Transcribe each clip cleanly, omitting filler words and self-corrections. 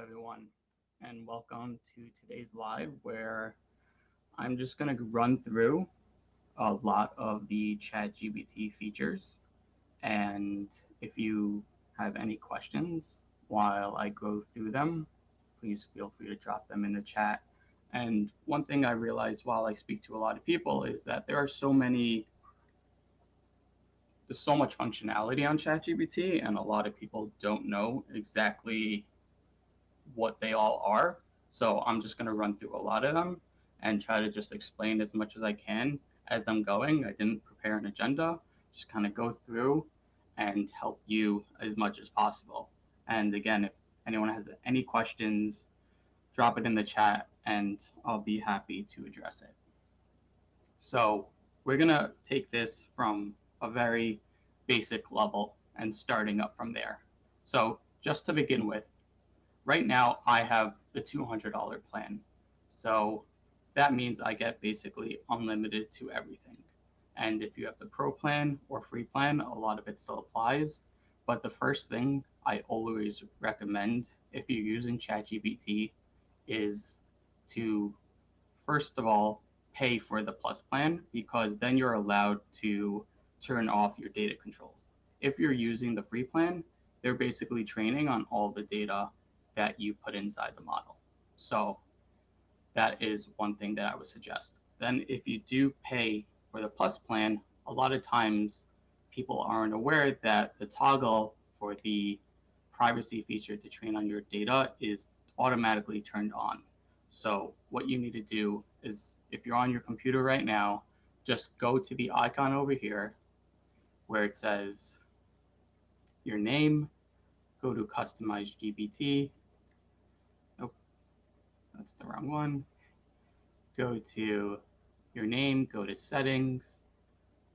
everyone, and welcome to today's live where I'm just going to run through a lot of the ChatGPT features. And if you have any questions while I go through them, please feel free to drop them in the chat. And one thing I realize while I speak to a lot of people is that there's so much functionality on ChatGPT, and a lot of people don't know exactly what they all are. So I'm just going to run through a lot of them and try to just explain as much as I can as I'm going. I didn't prepare an agenda, just kind of go through and help you as much as possible. And again, if anyone has any questions, drop it in the chat and I'll be happy to address it. So we're going to take this from a very basic level and starting up from there. So just to begin with, right now I have the $200 plan. So that means I get basically unlimited to everything. And if you have the pro plan or free plan, a lot of it still applies. But the first thing I always recommend if you're using ChatGPT is to, first of all, pay for the plus plan, because then you're allowed to turn off your data controls. If you're using the free plan, they're basically training on all the data that you put inside the model. So that is one thing that I would suggest. Then if you do pay for the plus plan, a lot of times people aren't aware that the toggle for the privacy feature to train on your data is automatically turned on. So what you need to do is, if you're on your computer right now, just go to the icon over here where it says your name, go to customize GPT. Nope, that's the wrong one. Go to your name, go to settings,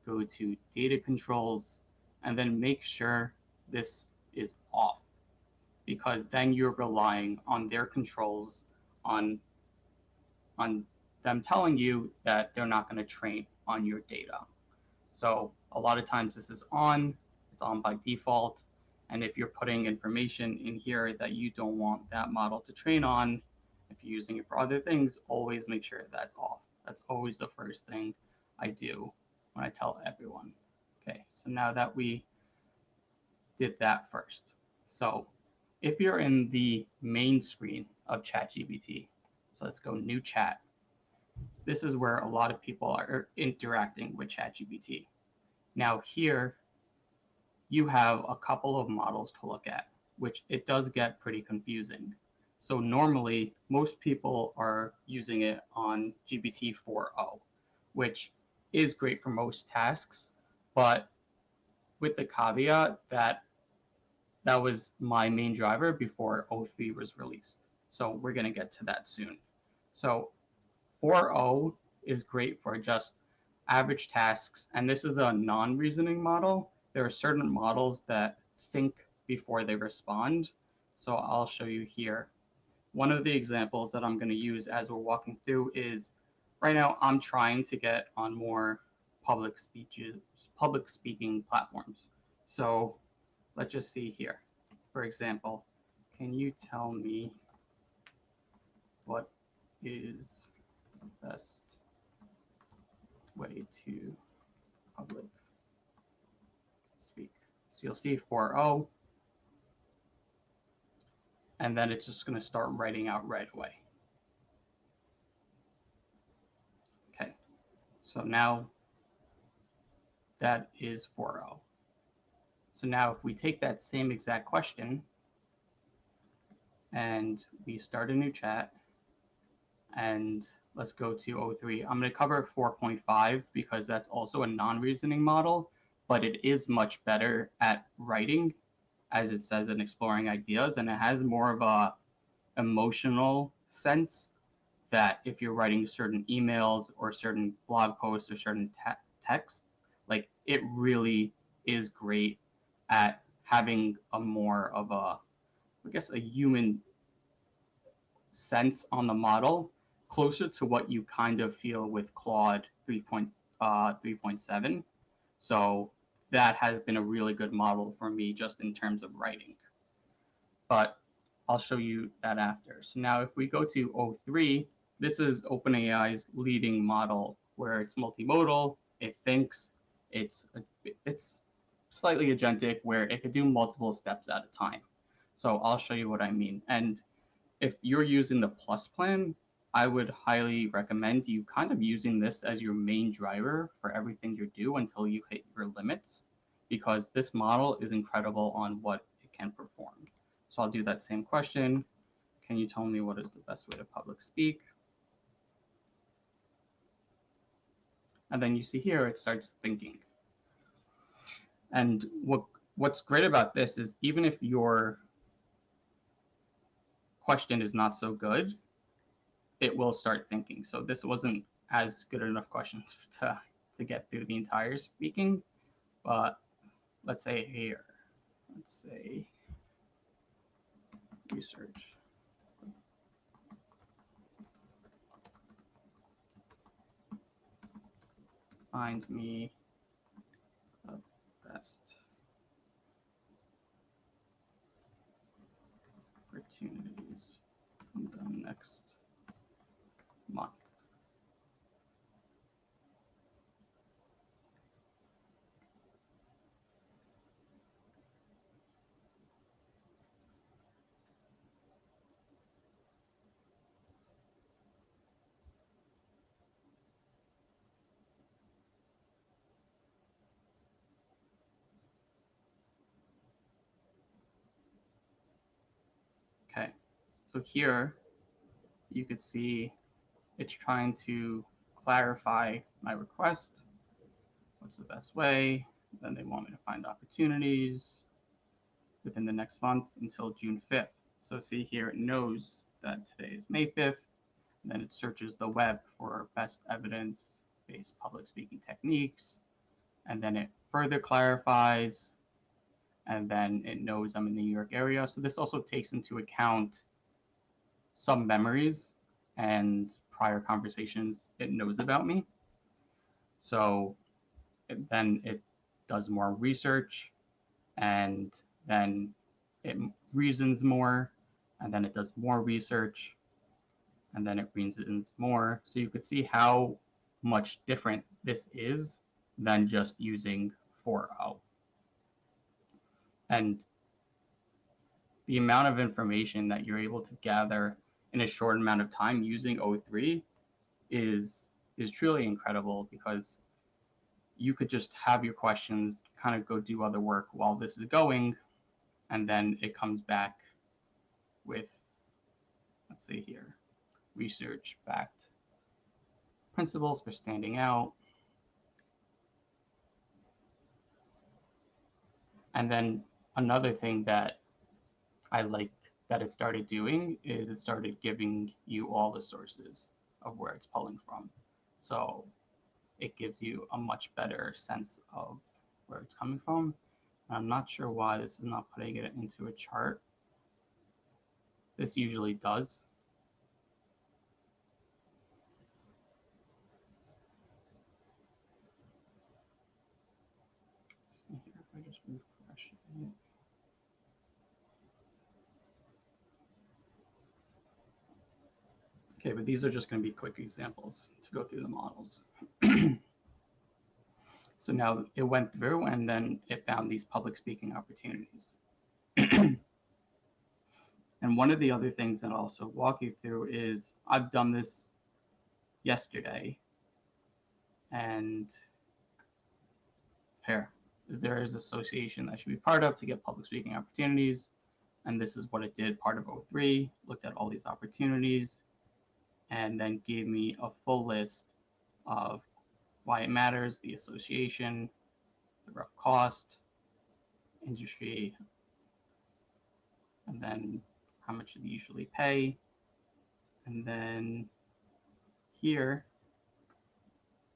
go to data controls, and then make sure this is off, because then you're relying on their controls, on them telling you that they're not going to train on your data. So a lot of times this is on, it's on by default. And if you're putting information in here that you don't want that model to train on, if you're using it for other things, always make sure that's off. That's always the first thing I do when I tell everyone. Okay, so now that we did that first. So if you're in the main screen of ChatGPT, so let's go new chat. This is where a lot of people are interacting with ChatGPT. Now here, you have a couple of models to look at, which it does get pretty confusing. So normally, most people are using it on GPT 4.0, which is great for most tasks, but with the caveat that that was my main driver before O3 was released. So we're going to get to that soon. So 4.0 is great for just average tasks, and this is a non-reasoning model. There are certain models that think before they respond. So I'll show you here. One of the examples that I'm going to use as we're walking through is, right now I'm trying to get on more public speaking platforms. So let's just see here. For example, can you tell me what is the best way to public speak? So you'll see 4.0, and then it's just going to start writing out right away. Okay, so now that is 4.0. So now if we take that same exact question and we start a new chat, and let's go to O3. I'm going to cover 4.5 because that's also a non-reasoning model, but it is much better at writing, as it says, in exploring ideas, and it has more of a emotional sense that if you're writing certain emails or certain blog posts or certain text, like, it really is great at having a more of a, I guess, a human sense on the model, closer to what you kind of feel with Claude 3.7. So that has been a really good model for me just in terms of writing. But I'll show you that after. So now if we go to O3, this is OpenAI's leading model where it's multimodal, it thinks, it's slightly agentic where it could do multiple steps at a time. So I'll show you what I mean. And if you're using the Plus plan, I would highly recommend you kind of using this as your main driver for everything you do until you hit your limits, because this model is incredible on what it can perform. So I'll do that same question. Can you tell me what is the best way to public speak? And then you see here, it starts thinking. And what's great about this is even if your question is not so good, it will start thinking. So this wasn't as good enough questions to get through the entire speaking, but let's say here, let's say research. Find me the best opportunities in the next month. Okay, so here you could see it's trying to clarify my request. What's the best way? Then they want me to find opportunities within the next month until June 5th. So see here, it knows that today is May 5th. Then it searches the web for best evidence-based public speaking techniques. And then it further clarifies. And then it knows I'm in the New York area. So this also takes into account some memories and prior conversations it knows about me. So then it does more research, and then it reasons more, and then it does more research, and then it reasons more. So you could see how much different this is than just using 4.0. And the amount of information that you're able to gather in a short amount of time using O3 is truly incredible, because you could just have your questions, kind of go do other work while this is going, and then it comes back with, let's see here, research-backed principles for standing out. And then another thing that I like that it started doing is it started giving you all the sources of where it's pulling from. So it gives you a much better sense of where it's coming from. I'm not sure why this is not putting it into a chart. This usually does. See here if I just refresh it. Okay, but these are just going to be quick examples to go through the models. So now it went through and then it found these public speaking opportunities. And one of the other things that I'll also walk you through is I've done this yesterday, and here is there is an association that should be part of to get public speaking opportunities. And this is what it did, part of O3, looked at all these opportunities, and then gave me a full list of why it matters, the association, the rough cost, industry, and then how much they usually pay. And then here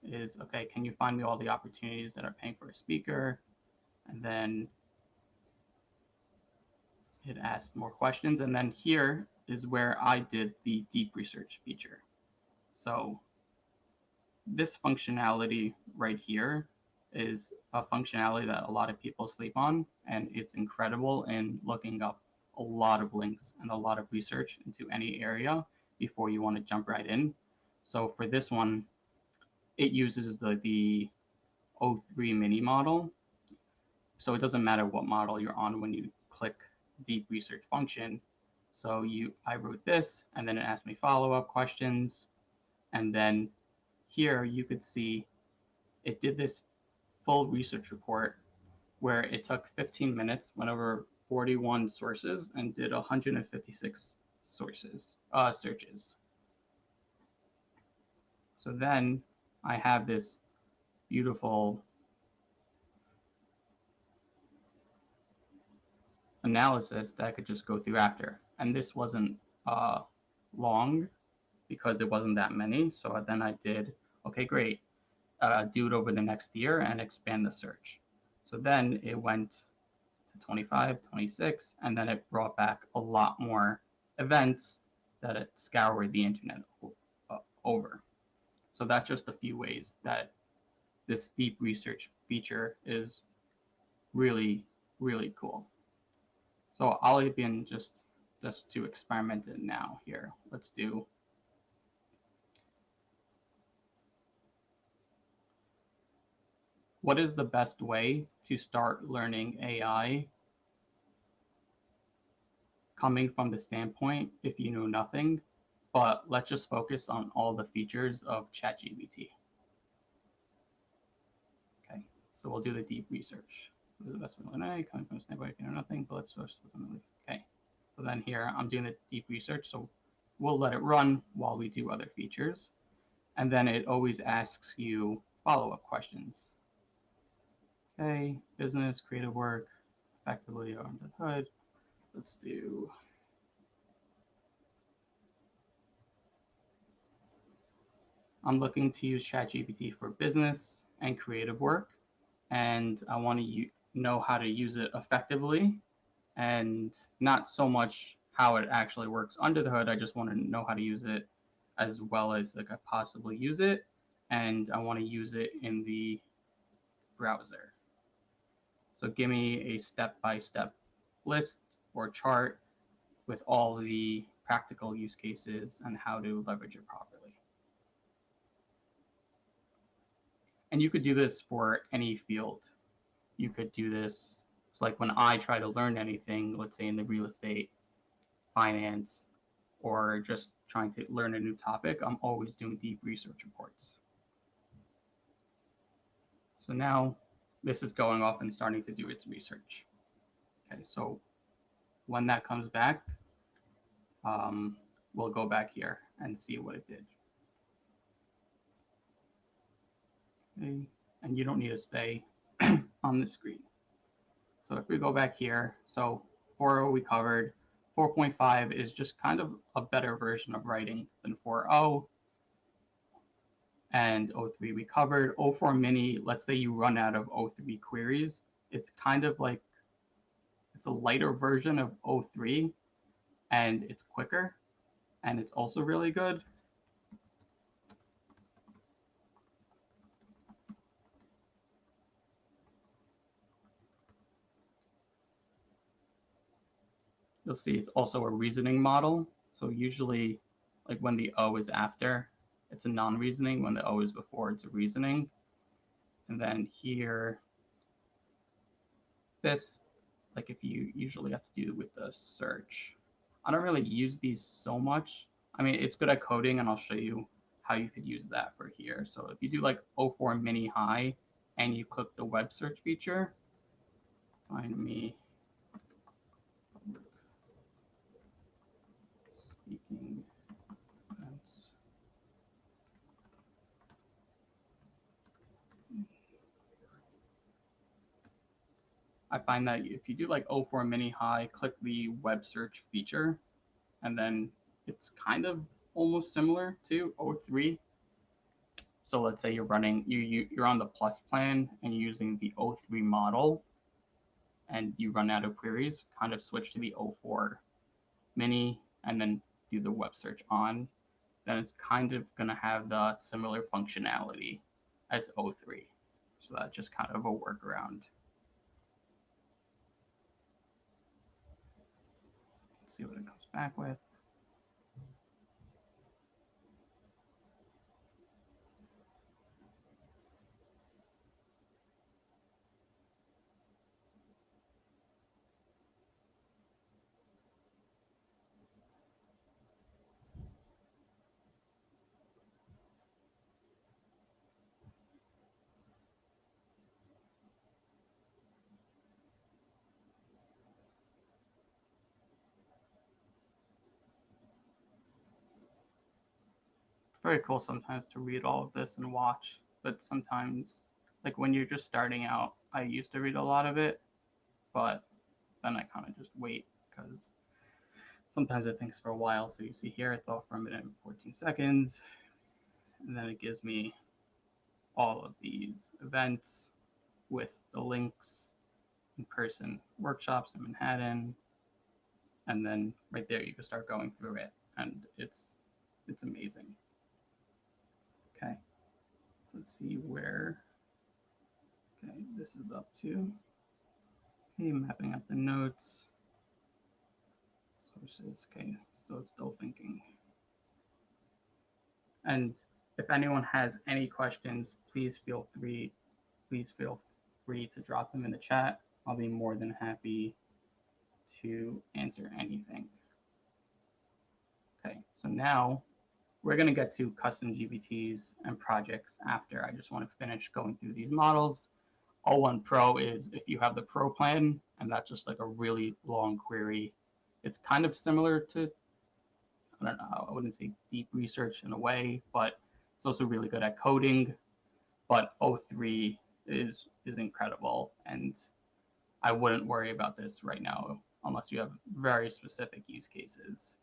is, okay, can you find me all the opportunities that are paying for a speaker? And then it asked more questions. And then here is where I did the deep research feature. So this functionality right here is a functionality that a lot of people sleep on, and it's incredible in looking up a lot of links and a lot of research into any area before you want to jump right in. So for this one, it uses the O3 mini model. So it doesn't matter what model you're on when you click deep research function. So I wrote this, and then it asked me follow-up questions. And then here you could see it did this full research report where it took 15 minutes, went over 41 sources, and did 156 searches. So then I have this beautiful analysis that I could just go through after. And this wasn't long because it wasn't that many. So then I did, okay, great, do it over the next year and expand the search. So then it went to 25, 26, and then it brought back a lot more events that it scoured the internet over. So that's just a few ways that this deep research feature is really, really cool. So I'll even just to experiment it now here. Let's do what is the best way to start learning AI coming from the standpoint if you know nothing, but let's just focus on all the features of ChatGPT. Okay, so we'll do the deep research. What is the best way to learn AI coming from the standpoint if you know nothing, but let's first look on the okay. So then here I'm doing the deep research, so we'll let it run while we do other features. And then it always asks you follow-up questions. Okay, business, creative work, effectively under the hood. Let's do I'm looking to use ChatGPT for business and creative work, and I want to know how to use it effectively and not so much how it actually works under the hood. I just want to know how to use it as well as I possibly use it, and I want to use it in the browser. So give me a step-by-step list or chart with all the practical use cases and how to leverage it properly. And you could do this for any field. You could do this, so like when I try to learn anything, let's say in the real estate, finance, or just trying to learn a new topic, I'm always doing deep research reports. So now this is going off and starting to do its research. Okay, so when that comes back, we'll go back here and see what it did. Okay, and you don't need to stay on the screen. So if we go back here, so 4.0 we covered. 4.5 is just kind of a better version of writing than 4.0. And O3 we covered. O4 mini, let's say you run out of O3 queries. It's kind of like, it's a lighter version of O3, and it's quicker, and it's also really good. You'll see it's also a reasoning model. So usually, like when the O is after, it's a non-reasoning. When the O is before, it's a reasoning. And then here, this, like if you usually have to do with the search. I don't really use these so much. I mean, it's good at coding, and I'll show you how you could use that for here. So if you do like O4 mini high and you click the web search feature, find me speaking events. I find that if you do like O4 mini high, click the web search feature, and then it's kind of almost similar to O3. So let's say you're running, you're on the plus plan and you're using the O3 model, and you run out of queries, kind of switch to the O4 mini and then do the web search on. Then it's kind of going to have the similar functionality as O3. So that's just kind of a workaround. see what it comes back with. Very cool sometimes to read all of this and watch, but sometimes, like when you're just starting out, I used to read a lot of it, but then I kind of just wait because sometimes it thinks for a while. So you see here, it thought for a minute and 14 seconds, and then it gives me all of these events with the links, in-person workshops in Manhattan, and then right there you can start going through it, and it's amazing. Okay, let's see where. Okay, this is up to. Okay, mapping up the notes. Sources. Okay, so it's still thinking. And if anyone has any questions, please feel free to drop them in the chat. I'll be more than happy to answer anything. Okay, so now we're going to get to custom GPTs and projects after. I just want to finish going through these models. O1 Pro is if you have the Pro plan, and that's just like a really long query. It's kind of similar to, I don't know, I wouldn't say deep research in a way, but it's also really good at coding. But O3 is incredible, and I wouldn't worry about this right now unless you have very specific use cases.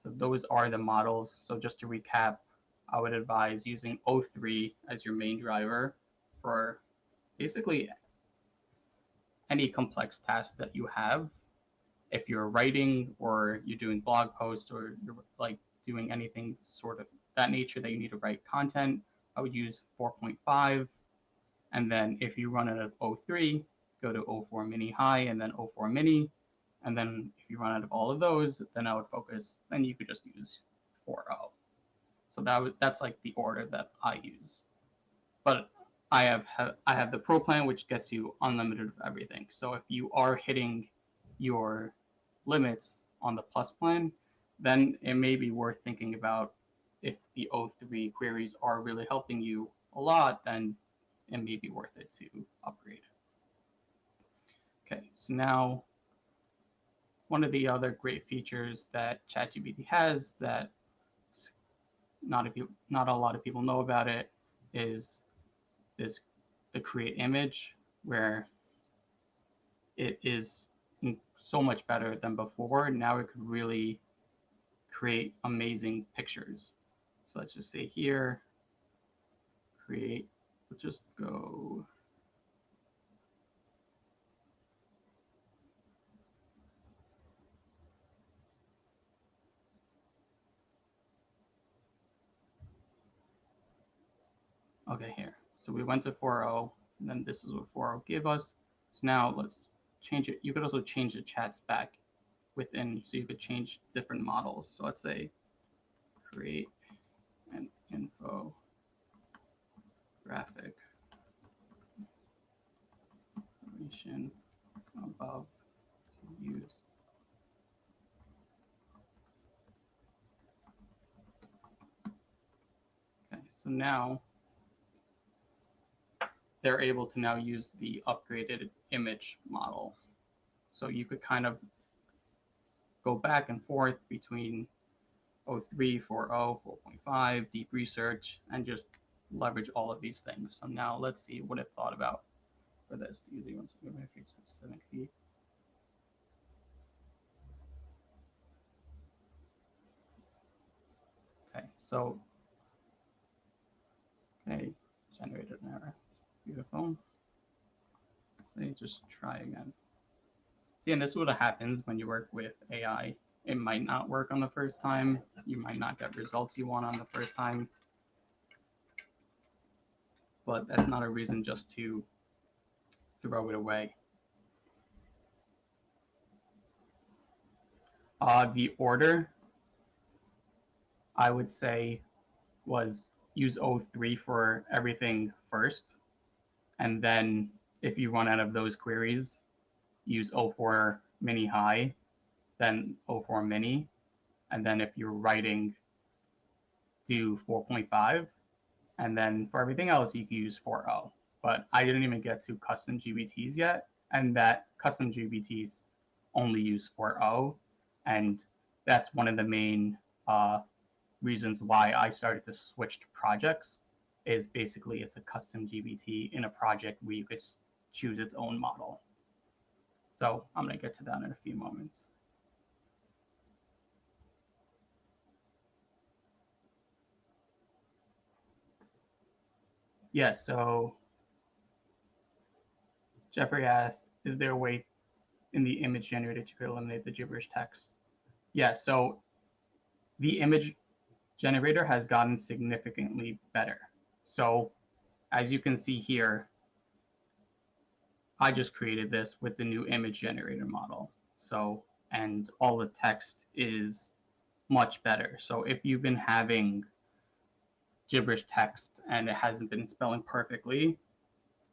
So those are the models. So just to recap, I would advise using O3 as your main driver for basically any complex task that you have. If you're writing or you're doing blog posts or you're like doing anything sort of that nature that you need to write content, I would use 4.5. And then if you run out of O3, go to O4 mini high and then O4 mini. And then if you run out of all of those, then I would focus, then you could just use 4.0. So that's like the order that I use. But I have the Pro plan, which gets you unlimited of everything. So if you are hitting your limits on the Plus plan, then it may be worth thinking about if the O3 queries are really helping you a lot, then it may be worth it to upgrade. Okay, so now one of the other great features that ChatGPT has that not a lot of people know about it is the create image, where it is so much better than before. Now it could really create amazing pictures. So let's just say here, create, let's just go. Okay, here. So we went to 4.0, and then this is what 4.0 gave us. So now let's change it. You could also change the chats back within, so you could change different models. So let's say create an info graphic information above to use. Okay, so now they're able to now use the upgraded image model. So you could kind of go back and forth between 03, 4.0, 4.5, deep research, and just leverage all of these things. So now let's see what it thought about for this. Using one specific key. Okay, so okay, generated an error. It's beautiful. So you just try again. See, and this is what happens when you work with AI. It might not work on the first time. You might not get results you want on the first time. But that's not a reason just to throw it away. The order, I would say, was use O3 for everything first, and then if you run out of those queries, use O4 mini high, then O4 mini, and then if you're writing, do 4.5, and then for everything else, you can use 4.0. But I didn't even get to custom GBTs yet, and that custom GBTs only use 4.0, and that's one of the main reasons why I started to switch to projects. Is basically it's a custom GBT in a project where you could choose its own model. So I'm going to get to that in a few moments. Yeah, so Jeffrey asked, is there a way in the image generator to eliminate the gibberish text? Yeah, so the image generator has gotten significantly better. So as you can see here, I just created this with the new image generator model. So, and all the text is much better. So if you've been having gibberish text and it hasn't been spelling perfectly,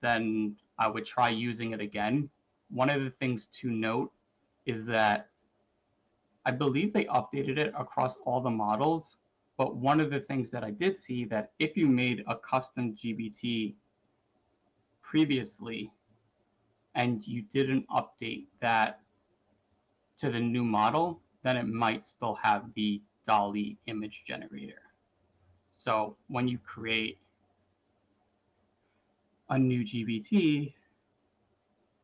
then I would try using it again. One of the things to note is that I believe they updated it across all the models, but one of the things that I did see that if you made a custom GBT previously and you didn't update that to the new model, then it might still have the DALL-E image generator. So when you create a new GBT,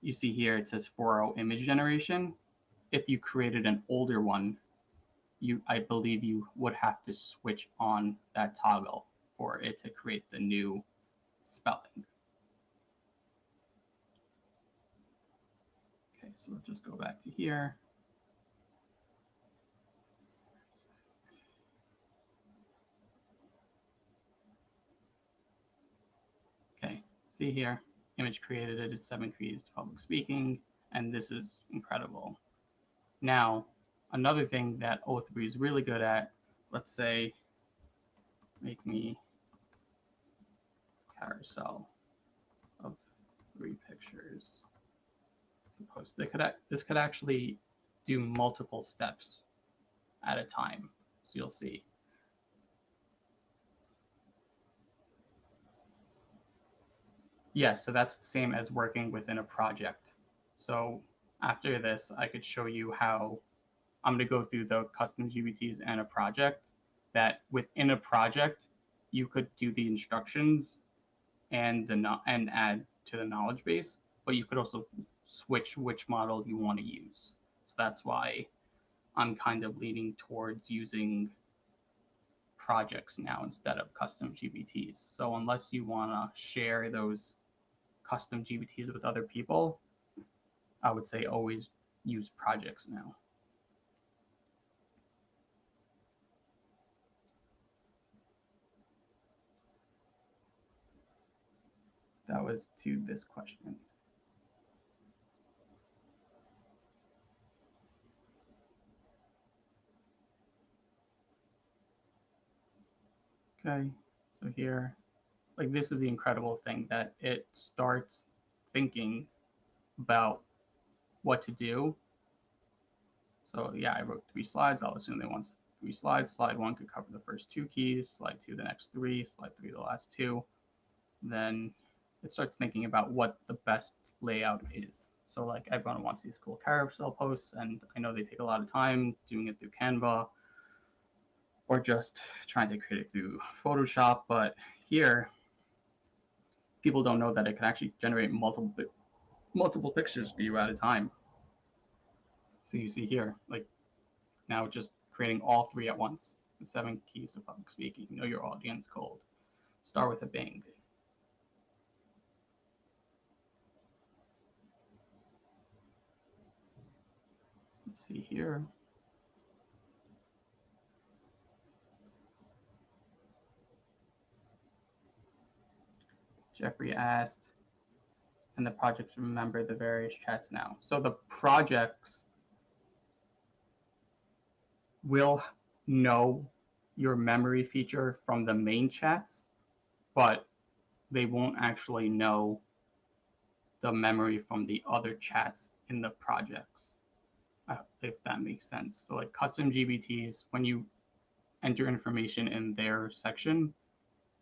you see here it says 4.0 image generation. If you created an older one, I believe you would have to switch on that toggle for it to create the new spelling. Okay, so let's just go back to here. Okay, see here, image created it at 7 keys to public speaking, and this is incredible. Now, another thing that O3 is really good at, let's say, make me carousel of 3 pictures to post. This could actually do multiple steps at a time. So you'll see. Yeah, so that's the same as working within a project. So after this, I could show you how I'm going to go through the custom GBTs and a project, that within a project, you could do the instructions and add to the knowledge base, but you could also switch which model you want to use. So that's why I'm kind of leaning towards using projects now instead of custom GBTs. So unless you want to share those custom GBTs with other people, I would say always use projects now. That was to this question. Okay, so here, like this is the incredible thing that it starts thinking about what to do. So yeah, I wrote 3 slides. I'll assume they want 3 slides. Slide 1 could cover the first 2 keys, slide 2 the next 3, slide 3 the last 2. Then it starts thinking about what the best layout is. So like everyone wants these cool carousel posts, and I know they take a lot of time doing it through Canva or just trying to create it through Photoshop. But here, people don't know that it can actually generate multiple pictures for you at a time. So you see here, like now just creating all 3 at once. The 7 keys to public speaking. Know your audience cold. Start with a bang. Let's see here. Jeffrey asked, and the projects remember the various chats now. So the projects will know your memory feature from the main chats, but they won't actually know the memory from the other chats in the projects, if that makes sense. So like custom GBTs, when you enter information in their section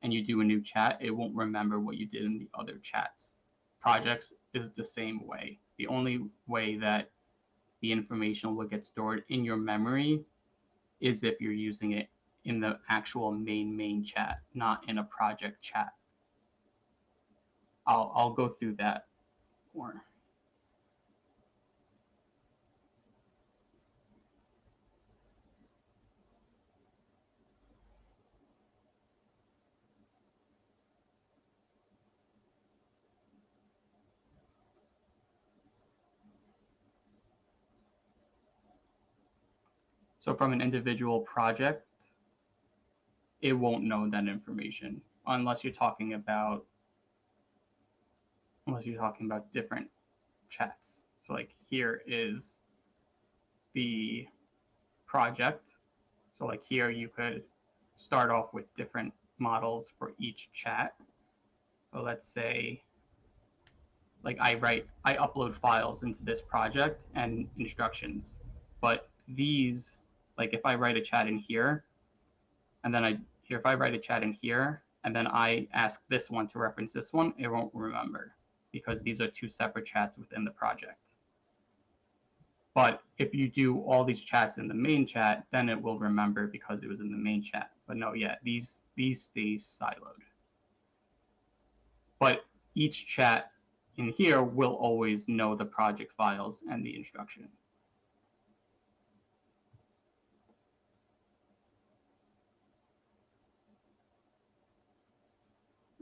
and you do a new chat, it won't remember what you did in the other chats. Projects is the same way. The only way that the information will get stored in your memory is if you're using it in the actual main chat, not in a project chat. I'll go through that more. So from an individual project, it won't know that information unless you're talking about different chats. So like here is the project. So like here you could start off with different models for each chat. So let's say like I upload files into this project and instructions, but these, like if I write a chat in here, and then if I write a chat in here, and then I ask this one to reference this one, it won't remember because these are two separate chats within the project. But if you do all these chats in the main chat, then it will remember because it was in the main chat. But no, yeah, these stay siloed. But each chat in here will always know the project files and the instruction.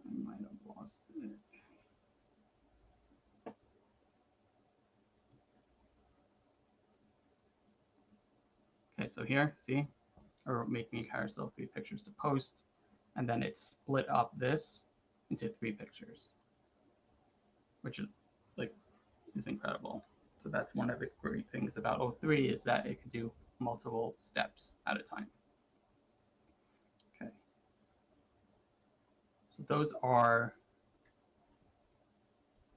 I might have lost it. Okay, so here, see, or making a carousel of 3 pictures to post, and then it split up this into 3 pictures, which is incredible. So that's one of the great things about O3 is that it can do multiple steps at a time. Okay. So those are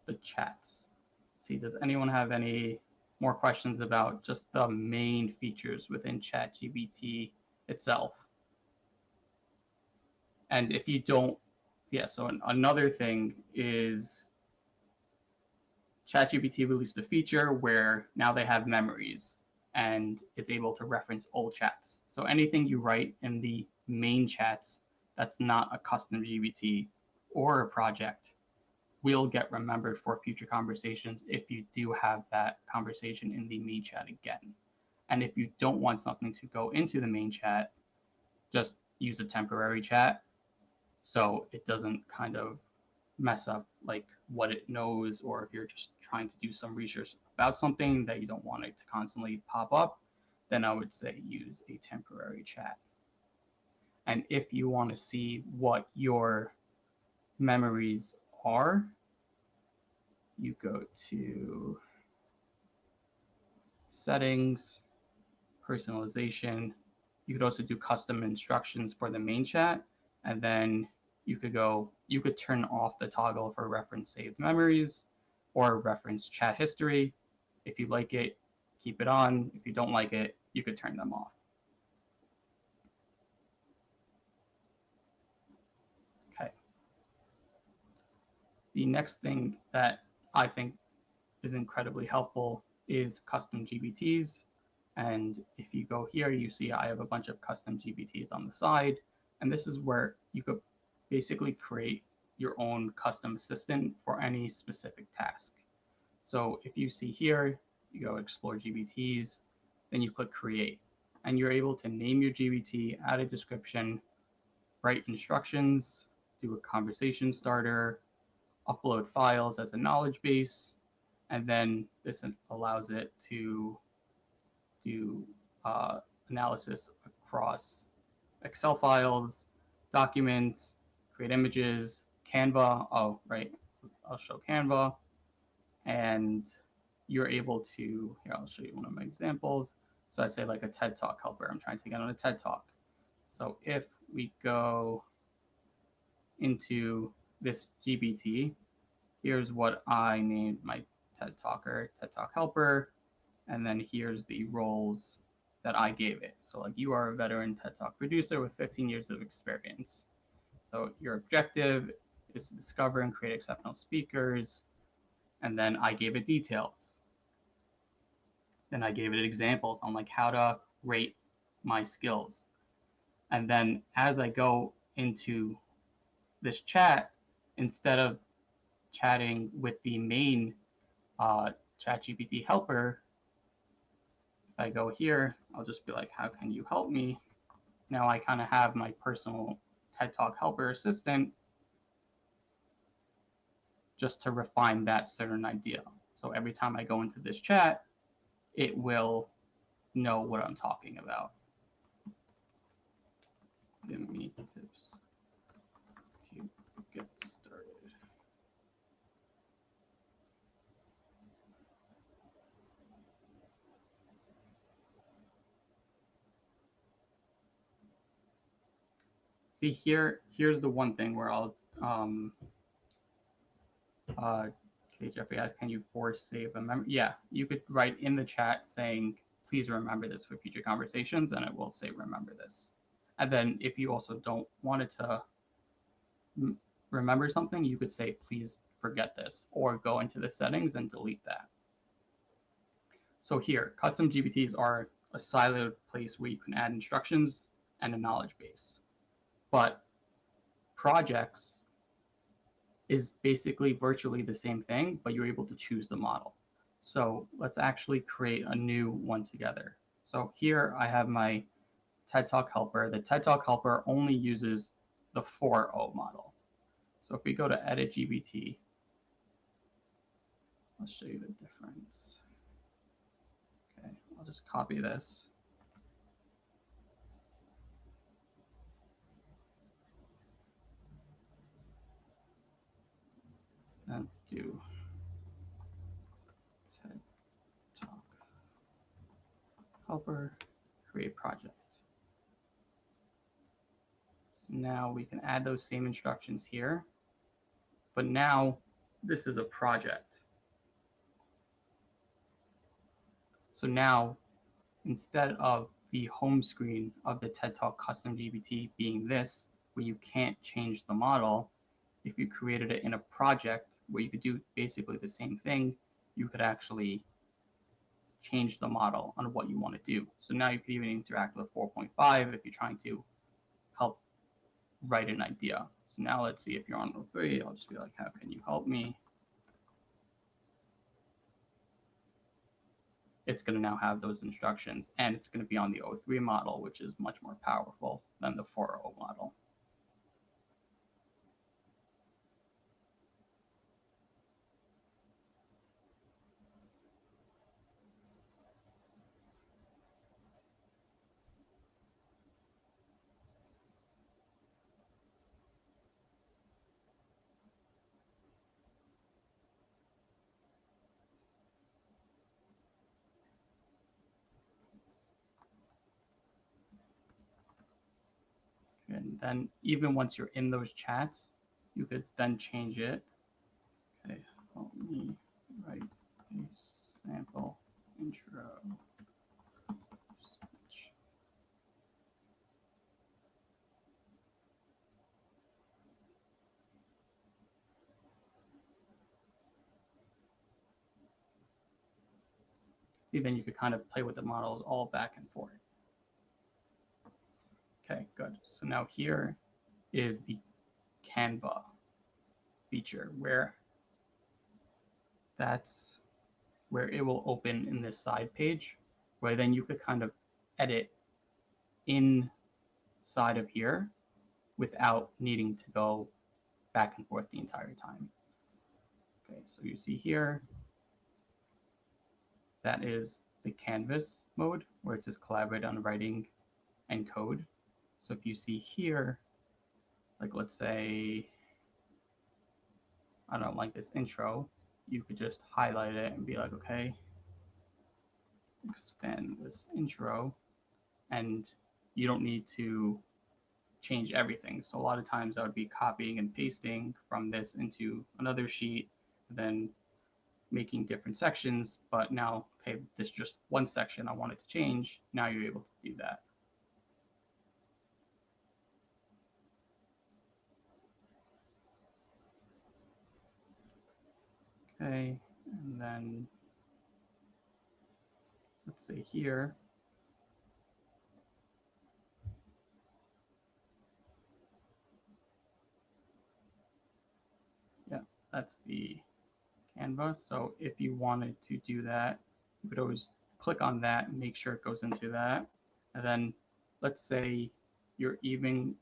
the chats. See, does anyone have any more questions about just the main features within ChatGPT itself? And if you don't, yeah, so another thing is ChatGPT released a feature where now they have memories and it's able to reference old chats. So anything you write in the main chats that's not a custom GBT or a project will get remembered for future conversations if you do have that conversation in the main chat again. And if you don't want something to go into the main chat, just use a temporary chat so it doesn't kind of mess up like what it knows, or if you're just trying to do some research about something that you don't want it to constantly pop up, then I would say use a temporary chat. And if you want to see what your memories are, you go to settings, personalization. You could also do custom instructions for the main chat, and then you could turn off the toggle for reference saved memories or reference chat history. If you like it, keep it on. If you don't like it, you could turn them off. Okay. The next thing that I think is incredibly helpful is custom GBTs. And if you go here, you see I have a bunch of custom GBTs on the side. And this is where you could basically create your own custom assistant for any specific task. So if you see here, you go explore GBTs, then you click create. And you're able to name your GBT, add a description, write instructions, do a conversation starter, upload files as a knowledge base, and then this allows it to do analysis across Excel files, documents, create images, Canva. Oh, right. I'll show Canva. And you're able to, here, I'll show you one of my examples. So I say like a TED Talk helper. I'm trying to get on a TED Talk. So if we go into this GPT, here's what I named my TED Talker, TED Talk helper, and then here's the roles that I gave it. So like you are a veteran TED Talk producer with 15 years of experience. So your objective is to discover and create exceptional speakers. And then I gave it details. Then I gave it examples on like how to rate my skills. And then as I go into this chat, instead of chatting with the main ChatGPT helper, if I go here, I'll just be like, how can you help me? Now I kind of have my personal TED Talk helper assistant just to refine that certain idea. So every time I go into this chat, it will know what I'm talking about. Give me tips to get started. See here's the one thing where I'll okay, Jeffrey asks, can you force save a memory? Yeah, you could write in the chat saying, please remember this for future conversations, and it will say remember this. And then if you also don't want it to remember something, you could say, please forget this, or go into the settings and delete that. So here, custom GPTs are a siloed place where you can add instructions and a knowledge base. But projects is basically virtually the same thing, but you're able to choose the model. So let's actually create a new one together. So here I have my TED Talk helper. The TED Talk helper only uses the 4.0 model. So if we go to edit GPT, I'll show you the difference. Okay, I'll just copy this. Let's do TED Talk helper, create project. So now we can add those same instructions here, but now this is a project. So now, instead of the home screen of the TED Talk custom GPT being this, where you can't change the model, if you created it in a project where you could do basically the same thing, you could actually change the model on what you want to do. So now you could even interact with 4.5 if you're trying to help write an idea. So now let's see if you're on 03, I'll just be like, how can you help me? It's going to now have those instructions, and it's going to be on the 03 model, which is much more powerful than the 4.0 model. And then even once you're in those chats, you could then change it. Okay, help me write a sample intro. See, then you could kind of play with the models all back and forth. Okay, good. So now here is the Canva feature where that's where it will open in this side page, where then you could kind of edit inside of here without needing to go back and forth the entire time. Okay, so you see here, that is the canvas mode where it says collaborate on writing and code. So if you see here, like let's say, I don't like this intro, you could just highlight it and be like, okay, expand this intro, and you don't need to change everything. So a lot of times I would be copying and pasting from this into another sheet, then making different sections. But now, okay, this is just one section I wanted to change. Now you're able to do that. Okay, and then let's say here, yeah, that's the canvas. So if you wanted to do that, you could always click on that and make sure it goes into that. And then let's say you even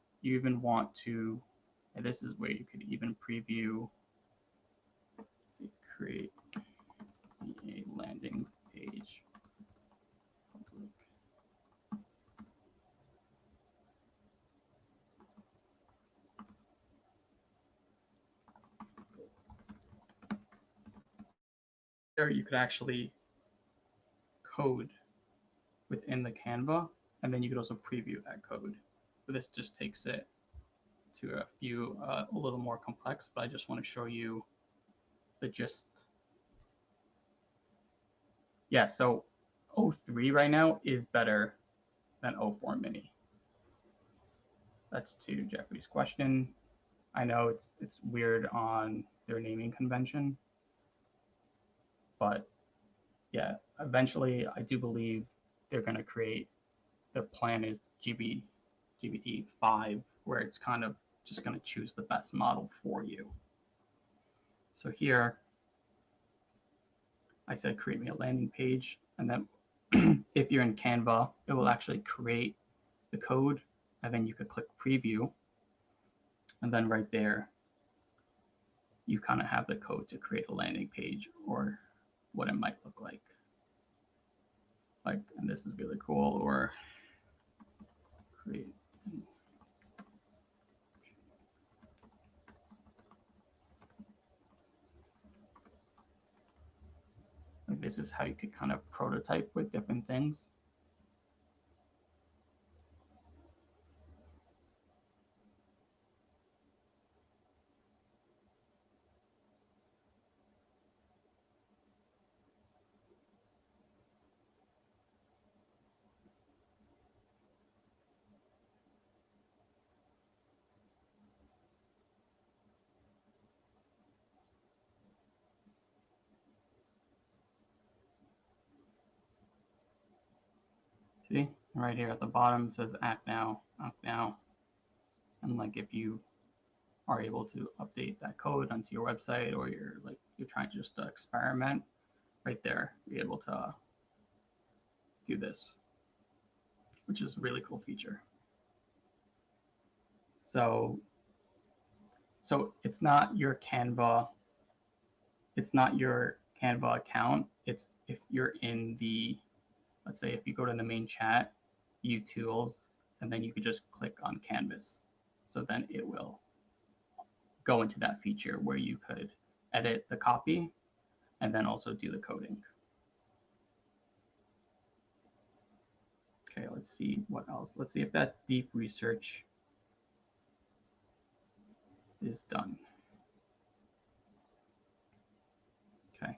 want to, and this is where you could even preview, see, create a landing page. Public. There you could actually code within the Canva, and then you could also preview that code. But this just takes it to a few, a little more complex, but I just want to show you the gist. Yeah, so 03 right now is better than 04 mini. That's to Jeffrey's question. I know it's weird on their naming convention, but yeah, eventually I do believe they're going to create, the plan is GPT 5, where it's kind of just going to choose the best model for you. So here, I said create me a landing page, and then if you're in Canva, it will actually create the code, and then you could click preview, and then right there, you kind of have the code to create a landing page or what it might look like. Like, and this is really cool, or create. Like, this is how you could kind of prototype with different things. See, right here at the bottom it says act now, act now. And like if you are able to update that code onto your website, or you're trying to just experiment, right there, you're able to do this, which is a really cool feature. So it's not your Canva, account. It's if you're in the, let's say if you go to the main chat, view tools, and then you could just click on Canvas. So then it will go into that feature where you could edit the copy and then also do the coding. Okay, let's see what else. Let's see if that deep research is done. Okay.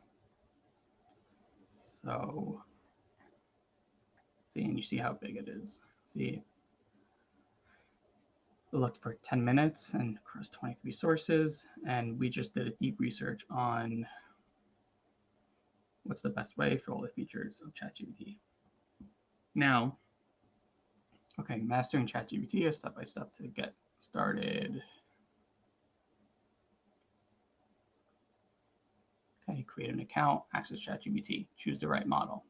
So, see, and you see how big it is. See, it looked for 10 minutes and across 23 sources, and we just did a deep research on what's the best way for all the features of ChatGPT. Now, okay, mastering ChatGPT, a step-by-step to get started. Okay, create an account, access ChatGPT, choose the right model.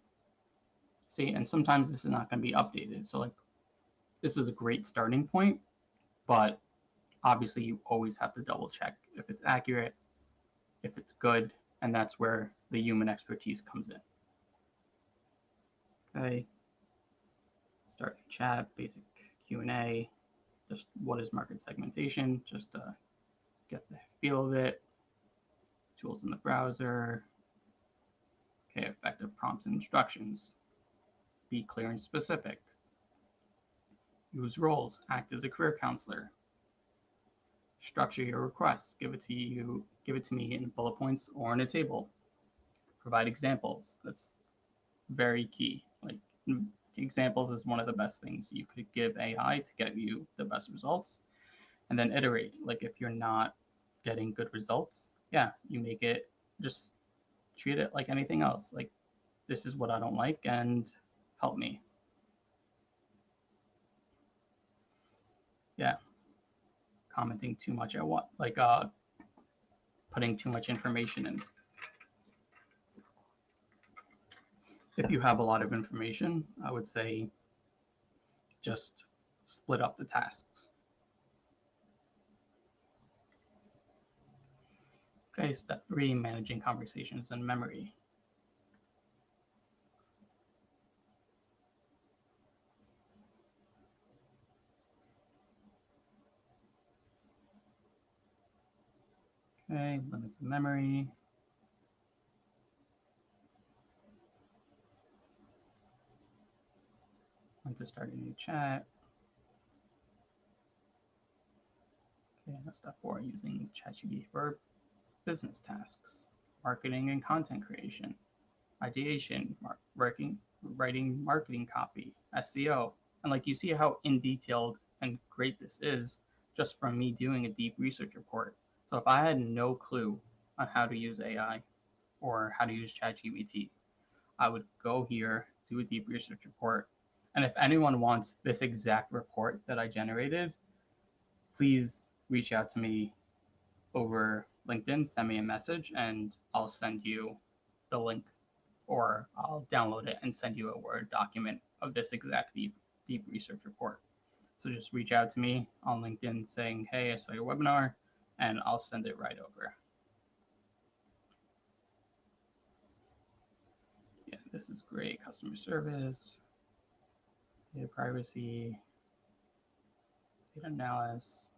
See, and sometimes this is not going to be updated. So like, this is a great starting point, but obviously you always have to double check if it's accurate, if it's good, and that's where the human expertise comes in. Okay, start chat, basic Q&A, just what is market segmentation, just to get the feel of it, tools in the browser, okay, effective prompts and instructions. Be clear and specific. Use roles. Act as a career counselor. Structure your requests. Give it to me in bullet points or in a table. Provide examples. That's very key. Like examples is one of the best things you could give AI to get you the best results. And then iterate. Like if you're not getting good results, yeah, you make it, just treat it like anything else. Like this is what I don't like and help me. Yeah. Commenting too much at what? Like putting too much information in. If you have a lot of information, I would say just split up the tasks. Okay, step 3, managing conversations and memory. Okay, limits of memory. When to start a new chat. Okay, and step 4, using ChatGPT for business tasks, marketing and content creation, ideation, writing marketing copy, SEO. And like you see how in detailed and great this is just from me doing a deep research report. So if I had no clue on how to use AI or how to use ChatGPT, I would go here, do a deep research report. And if anyone wants this exact report that I generated, please reach out to me over LinkedIn, send me a message, and I'll send you the link, or I'll download it and send you a Word document of this exact deep research report. So just reach out to me on LinkedIn saying, hey, I saw your webinar, and I'll send it right over. Yeah, this is great. Customer service, data privacy, data analysis.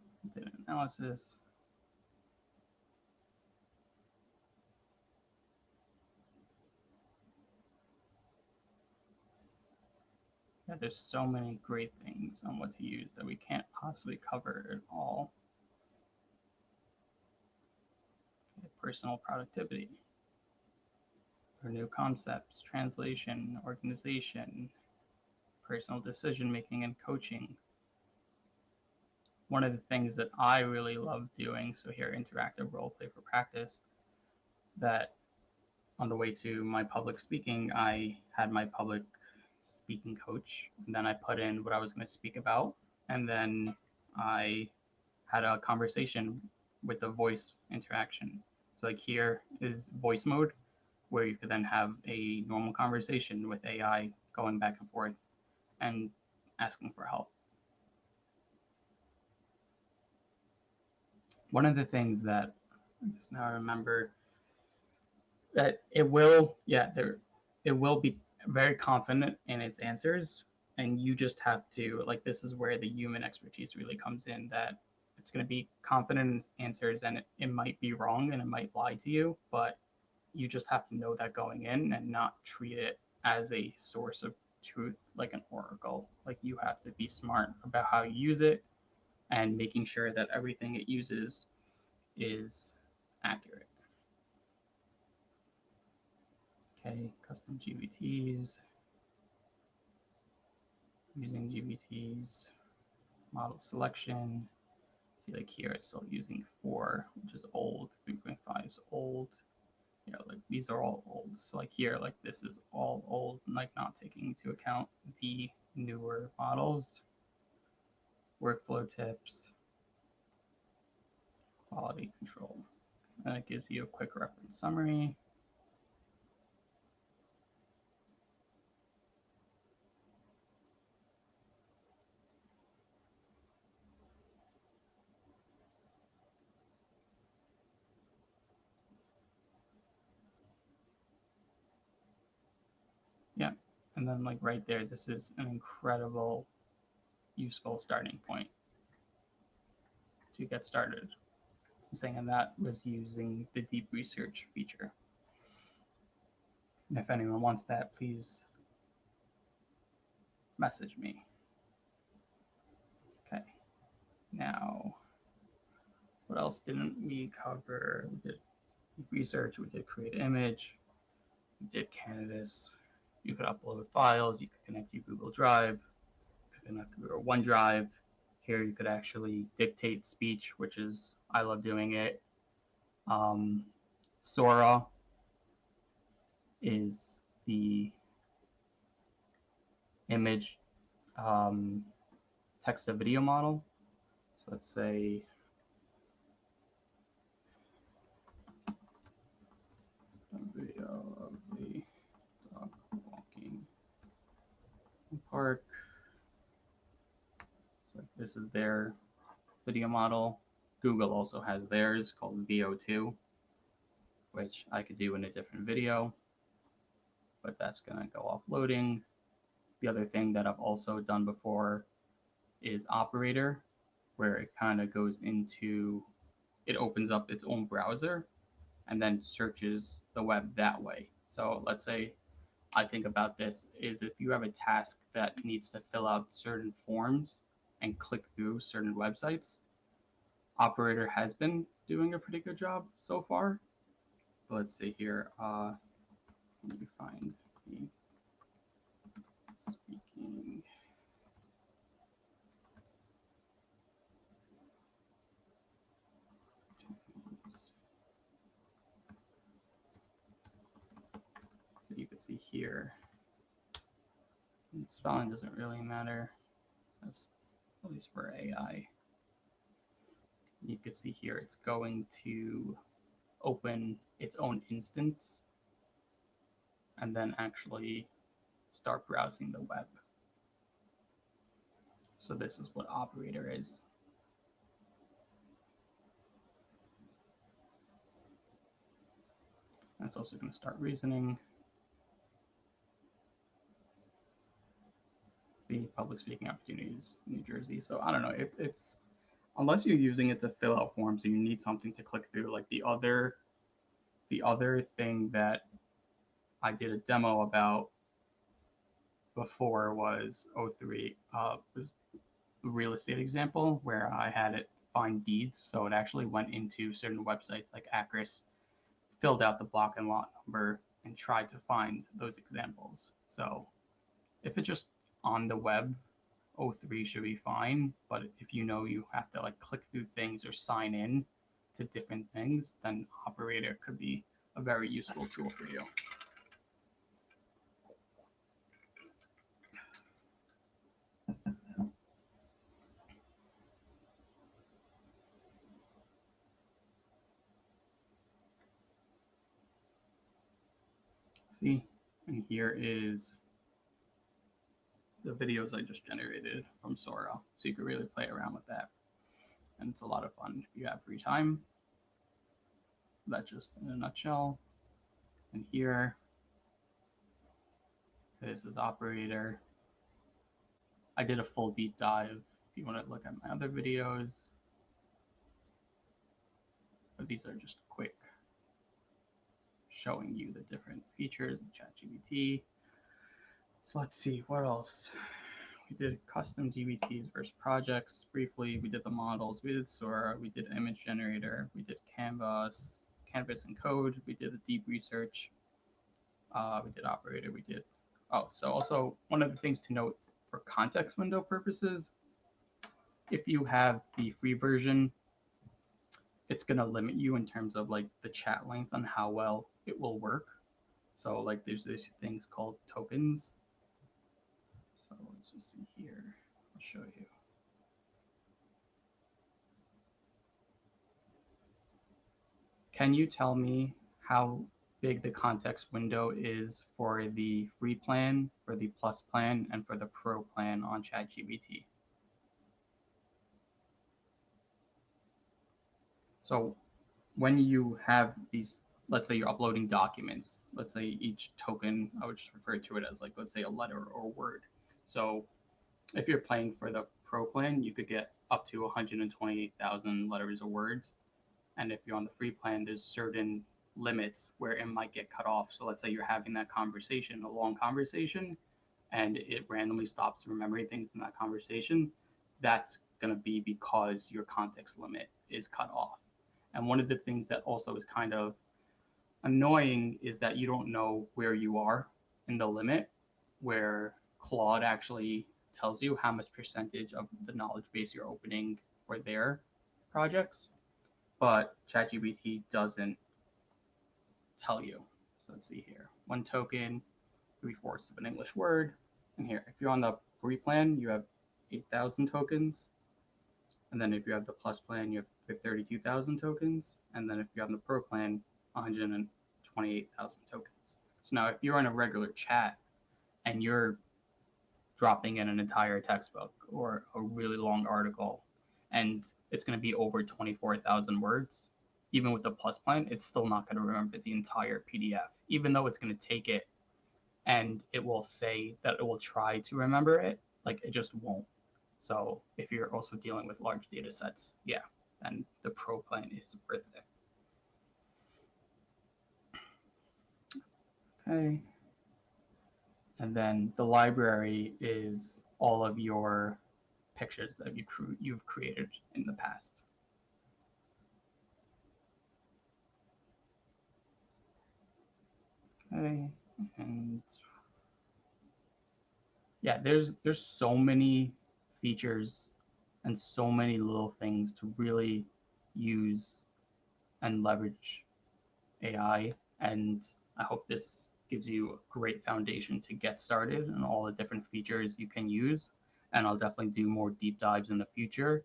Yeah, there's so many great things on what to use that we can't possibly cover it all. Okay, personal productivity. For new concepts, translation, organization, personal decision making, and coaching. One of the things that I really love doing, so here, interactive role play for practice, that on the way to my public speaking, I had my public speaking coach, and then I put in what I was going to speak about, and then I had a conversation with the voice interaction. So like here is voice mode, where you could then have a normal conversation with AI going back and forth and asking for help. One of the things that I guess now I remember that it will be very confident in its answers, and you just have to, like, this is where the human expertise really comes in, that it's going to be confident in its answers, and it might be wrong and it might lie to you, but you just have to know that going in and not treat it as a source of truth like an oracle. Like you have to be smart about how you use it and making sure that everything it uses is accurate. Okay, custom GPTs, using GPTs, model selection. See, like here it's still using 4, which is old, 3.5 is old. Yeah, like these are all old. So like here, like this is all old, like not taking into account the newer models. Workflow tips, quality control. And it gives you a quick reference summary. Yeah, and then like right there, this is an incredible, useful starting point to get started. I'm saying, and that was using the deep research feature. And if anyone wants that, please message me. Okay, now what else didn't we cover? We did research, we did create image, we did canvas. You could upload files, you could connect to Google Drive, you could connect to OneDrive. Here you could actually dictate speech, which is, I love doing it. Sora is the image text to video model. So let's say a video of the dog walking in park. So this is their video model. Google also has theirs called VO2, which I could do in a different video, but that's gonna go off loading. The other thing that I've also done before is Operator, where it kind of goes into, it opens up its own browser and then searches the web that way. So let's say I think about this is if you have a task that needs to fill out certain forms and click through certain websites, Operator has been doing a pretty good job so far. But let's see here. Let me find the speaking. So you can see here, spelling doesn't really matter. That's at least for AI. You can see here it's going to open its own instance and then actually start browsing the web. So this is what Operator is. And it's also going to start reasoning. See, public speaking opportunities, New Jersey. So I don't know, it's unless you're using it to fill out forms, and you need something to click through. Like the other thing that I did a demo about before was O3, was the real estate example where I had it find deeds. So it actually went into certain websites like Acris, filled out the block and lot number, and tried to find those examples. So if it's just on the web, O3 should be fine. But if you know you have to like click through things or sign in to different things, then Operator could be a very useful tool for you. See, and here is the videos I just generated from Sora. So you can really play around with that. And it's a lot of fun if you have free time. That's just in a nutshell. And here, this is Operator. I did a full deep dive if you want to look at my other videos. But these are just quick showing you the different features of ChatGPT. So let's see, what else? We did custom GPTs versus projects briefly. We did the models. We did Sora. We did image generator. We did canvas and code. We did the deep research. We did Operator. We did. Oh, so also one of the things to note for context window purposes, if you have the free version, it's going to limit you in terms of like the chat length on how well it will work. So like there's these things called tokens. So let's just see here. I'll show you. Can you tell me how big the context window is for the free plan, for the plus plan, and for the pro plan on ChatGPT? So when you have these, let's say you're uploading documents, let's say each token, I would just refer to it as like, let's say a letter or a word. So if you're paying for the pro plan, you could get up to 128,000 letters or words. And if you're on the free plan, there's certain limits where it might get cut off. So let's say you're having that conversation, a long conversation, and it randomly stops remembering things in that conversation, that's going to be because your context limit is cut off. And one of the things that also is kind of annoying is that you don't know where you are in the limit, where Claude actually tells you how much percentage of the knowledge base you're opening for their projects, but ChatGPT doesn't tell you. So let's see here. One token, 3/4 of an English word. And here, if you're on the free plan, you have 8,000 tokens. And then if you have the plus plan, you have 32,000 tokens. And then if you're on the pro plan, 128,000 tokens. So now if you're in a regular chat and you're dropping in an entire textbook or a really long article and it's going to be over 24,000 words, even with the plus plan, it's still not going to remember the entire PDF, even though it's going to take it and it will say that it will try to remember it, like it just won't. So if you're also dealing with large data sets, yeah, then the pro plan is worth it. Okay. And then the library is all of your pictures that you've created in the past. Okay, and yeah, there's so many features and so many little things to really use and leverage AI, and I hope this gives you a great foundation to get started and all the different features you can use. And I'll definitely do more deep dives in the future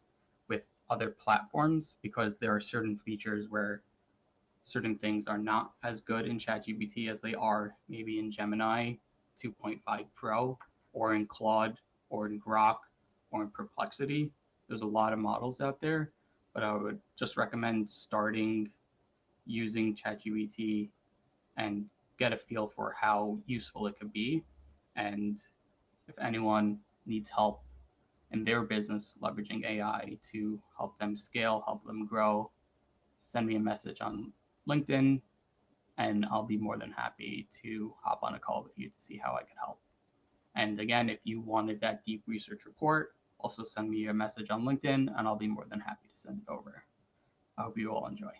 with other platforms because there are certain features where certain things are not as good in ChatGPT as they are maybe in Gemini 2.5 Pro or in Claude or in Grok or in Perplexity. There's a lot of models out there, but I would just recommend starting using ChatGPT and get a feel for how useful it could be. And if anyone needs help in their business leveraging AI to help them scale, help them grow, send me a message on LinkedIn, and I'll be more than happy to hop on a call with you to see how I could help. And again, if you wanted that deep research report, also send me a message on LinkedIn, and I'll be more than happy to send it over. I hope you all enjoy.